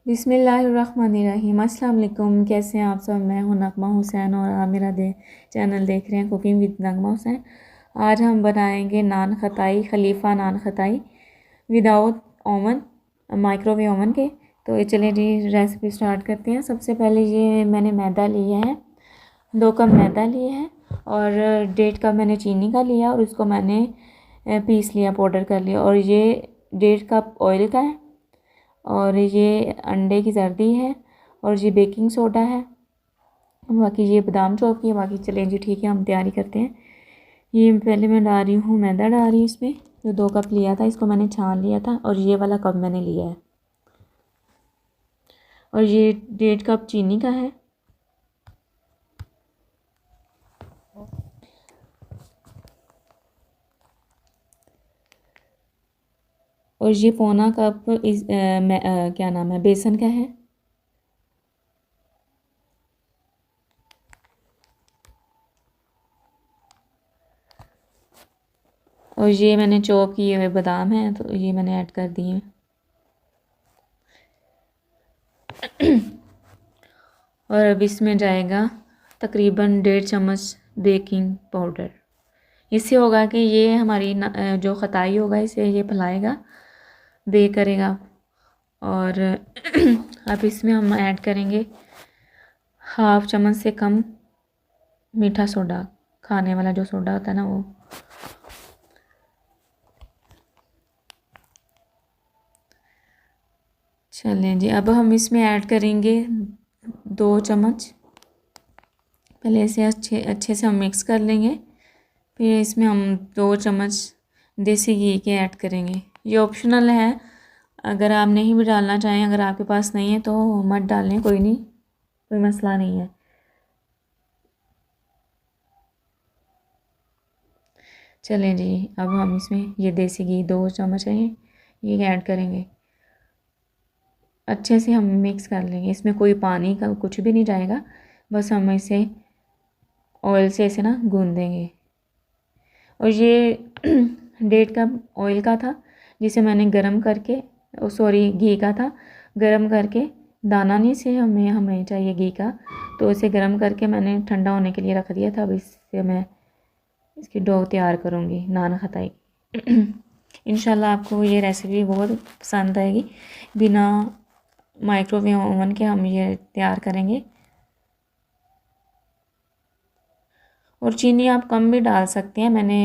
बिस्मिल्लाहिर्रहमानिर्रहीम। अस्सलाम वालेकुम। कैसे हैं आप सब? मैं हूं नगमा हुसैन और आप मेरा चैनल देख रहे हैं कुकिंग विद नगमा हुसैन। आज हम बनाएंगे नान खताई, खलीफा नान खताई विदाउट ओवन, माइक्रोवेव ओवन के। तो चलिए जी रेसिपी स्टार्ट करते हैं। सबसे पहले ये मैंने मैदा लिया है, 2 कप मैदा लिए हैं और 1.5 कप मैंने चीनी का लिया और उसको मैंने पीस लिया, पाउडर कर लिया। और ये 1.5 कप ऑयल का है और ये अंडे की जर्दी है और ये बेकिंग सोडा है। बाकी ये बादाम चौक की है। बाकी चलें जी ठीक है, हम तैयारी करते हैं। ये पहले मैं डाल रही हूँ, मैदा डाल रही हूँ इसमें। जो 2 कप लिया था इसको मैंने छान लिया था और ये वाला कप मैंने लिया है। और ये 1.5 कप चीनी का है। और ये पौना कप क्या नाम है, बेसन का है। और ये मैंने चॉप किए हुए बादाम हैं तो ये मैंने ऐड कर दिए। और अब इसमें जाएगा तकरीबन 1.5 चम्मच बेकिंग पाउडर। इससे होगा कि ये हमारी जो खताई होगा इसे ये फैलाएगा, बेक करेगा। और अब इसमें हम ऐड करेंगे 1/2 चम्मच से कम मीठा सोडा, खाने वाला जो सोडा होता है ना वो। चलें जी, अब हम इसमें ऐड करेंगे 2 चम्मच। पहले इसे अच्छे अच्छे से हम मिक्स कर लेंगे। फिर इसमें हम 2 चम्मच देसी घी के ऐड करेंगे। ये ऑप्शनल है, अगर आप नहीं भी डालना चाहें, अगर आपके पास नहीं है तो मत डालें, कोई नहीं, कोई मसला नहीं है। चलें जी, अब हम इसमें ये देसी घी 2 चम्मच है ये ऐड करेंगे। अच्छे से हम मिक्स कर लेंगे। इसमें कोई पानी का कुछ भी नहीं जाएगा, बस हम इसे ऑयल से ऐसे ना गूंद देंगे। और ये 1.5 कप ऑयल का था जिसे मैंने गरम करके, सॉरी घी का था, गरम करके, दाना नहीं से हमें चाहिए घी का, तो इसे गरम करके मैंने ठंडा होने के लिए रख दिया था। अब इससे मैं इसकी डो तैयार करूँगी नान खताई। इंशाल्लाह आपको ये रेसिपी बहुत पसंद आएगी। बिना माइक्रोवेव ओवन के हम ये तैयार करेंगे। और चीनी आप कम भी डाल सकते हैं। मैंने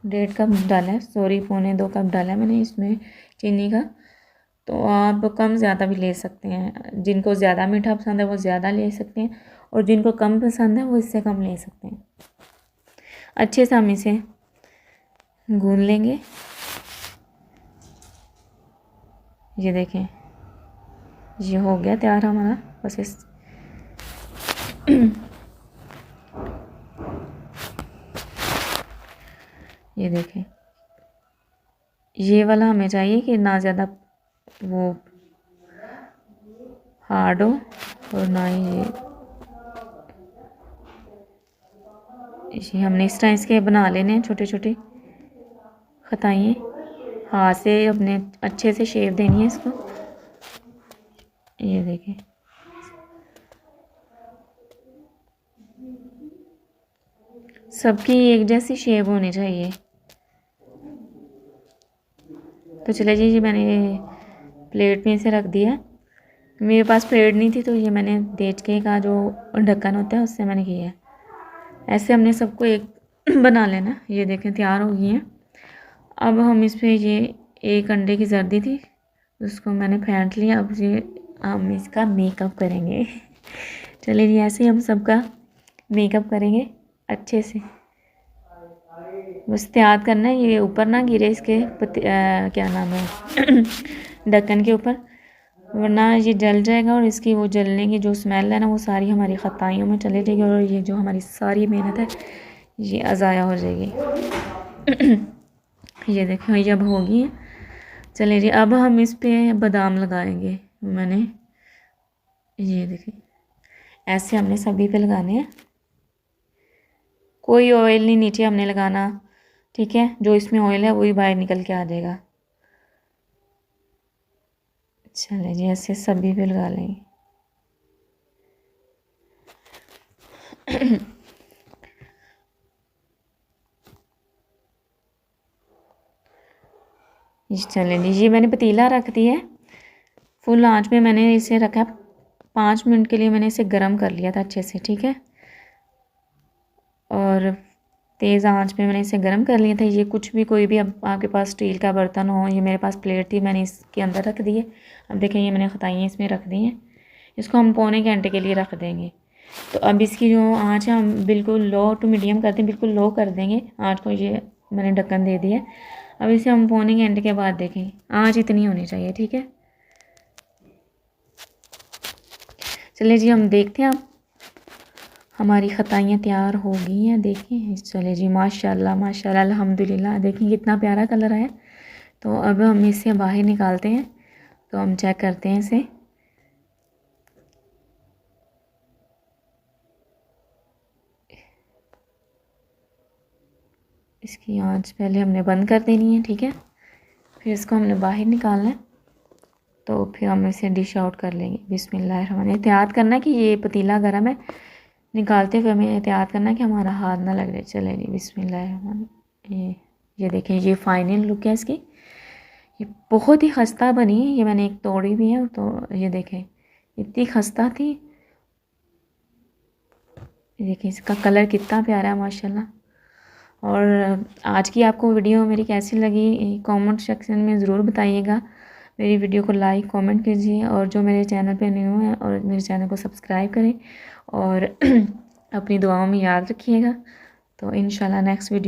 1.5 कप डाला है, सॉरी 1.25 डाला है मैंने इसमें चीनी का। तो आप कम ज़्यादा भी ले सकते हैं। जिनको ज़्यादा मीठा पसंद है वो ज़्यादा ले सकते हैं और जिनको कम पसंद है वो इससे कम ले सकते हैं। अच्छे से हम इसे गूंद लेंगे। ये देखें, ये हो गया तैयार हमारा। बस इस ये देखें, ये वाला हमें चाहिए कि ना ज़्यादा वो हार्ड हो और ना ही ये हमने इस तरह इसके बना लेने हैं छोटे छोटे खताइए। हाथ से अपने अच्छे से शेप देनी है इसको। ये देखें, सबकी एक जैसी शेप होनी चाहिए। तो चले जी मैंने प्लेट में इसे रख दिया। मेरे पास प्लेट नहीं थी तो ये मैंने देचके का जो ढक्कन होता है उससे मैंने किया है। ऐसे हमने सबको एक बना लेना। ये देखें तैयार हो गई है। अब हम इस पर ये एक अंडे की जर्दी थी उसको मैंने फेंट लिया। अब ये हम इसका मेकअप करेंगे। चलिए जी, ऐसे ही हम सबका मेकअप करेंगे अच्छे से। बस याद करना है ये ऊपर ना गिरे इसके क्या नाम है ढक्कन के ऊपर, वरना ये जल जाएगा और इसकी वो जलने की जो स्मेल है ना वो सारी हमारी खताइयों में चले जाएगी और ये जो हमारी सारी मेहनत है ये अज़ाया हो जाएगी। ये देखो ये अब होगी है। चलिए जी, अब हम इस पे बादाम लगाएंगे। मैंने ये देखिए ऐसे हमने सभी पे लगाने हैं। कोई ऑयल नहीं नीचे हमने लगाना, ठीक है? जो इसमें ऑयल है वही बाहर निकल के आ जाएगा। चले जी ऐसे सभी पे लगा लेंगे। चलें जी, ये मैंने पतीला रख दिया है फुल आंच में, मैंने इसे रखा 5 मिनट के लिए, मैंने इसे गर्म कर लिया था अच्छे से, ठीक है। और तेज़ आंच पे मैंने इसे गर्म कर लिया था। ये कुछ भी कोई भी अब आपके पास स्टील का बर्तन हो, ये मेरे पास प्लेट थी, मैंने इसके अंदर रख दी है। अब देखें ये मैंने खताइयाँ इसमें रख दी हैं। इसको हम पौने घंटे के लिए रख देंगे। तो अब इसकी जो आंच है हम बिल्कुल लो टू मीडियम करते हैं, बिल्कुल लो कर देंगे आंच को। ये मैंने ढक्कन दे दिया। अब इसे हम पौने घंटे के बाद देखें, आंच इतनी होनी चाहिए, ठीक है। चलिए जी हम देखते हैं अब हमारी खताइयाँ तैयार हो गई हैं, देखें। चले जी माशाल्लाह माशाल्लाह अल्हम्दुलिल्लाह, देखें कितना प्यारा कलर है। तो अब हम इसे बाहर निकालते हैं, तो हम चेक करते हैं इसे। इसकी आंच पहले हमने बंद कर देनी है, ठीक है। फिर इसको हमने बाहर निकालना है, तो फिर हम इसे डिश आउट कर लेंगे। बिस्मिल्लाह, एहतियात करना कि ये पतीला गर्म है, निकालते हुए हमें एहतियात करना कि हमारा हाथ ना लग जाए। चले जी बिस्मिल्लाह। ये देखें, ये फाइनल लुक है इसकी। ये बहुत ही खस्ता बनी है, ये मैंने एक तोड़ी भी है। तो ये देखें इतनी खस्ता थी। ये देखें इसका कलर कितना प्यारा है माशाल्लाह। और आज की आपको वीडियो मेरी कैसी लगी कमेंट सेक्शन में ज़रूर बताइएगा। मेरी वीडियो को लाइक कमेंट कीजिए, और जो मेरे चैनल पे न्यू है और मेरे चैनल को सब्सक्राइब करें, और अपनी दुआओं में याद रखिएगा। तो इंशाल्लाह नेक्स्ट वीडियो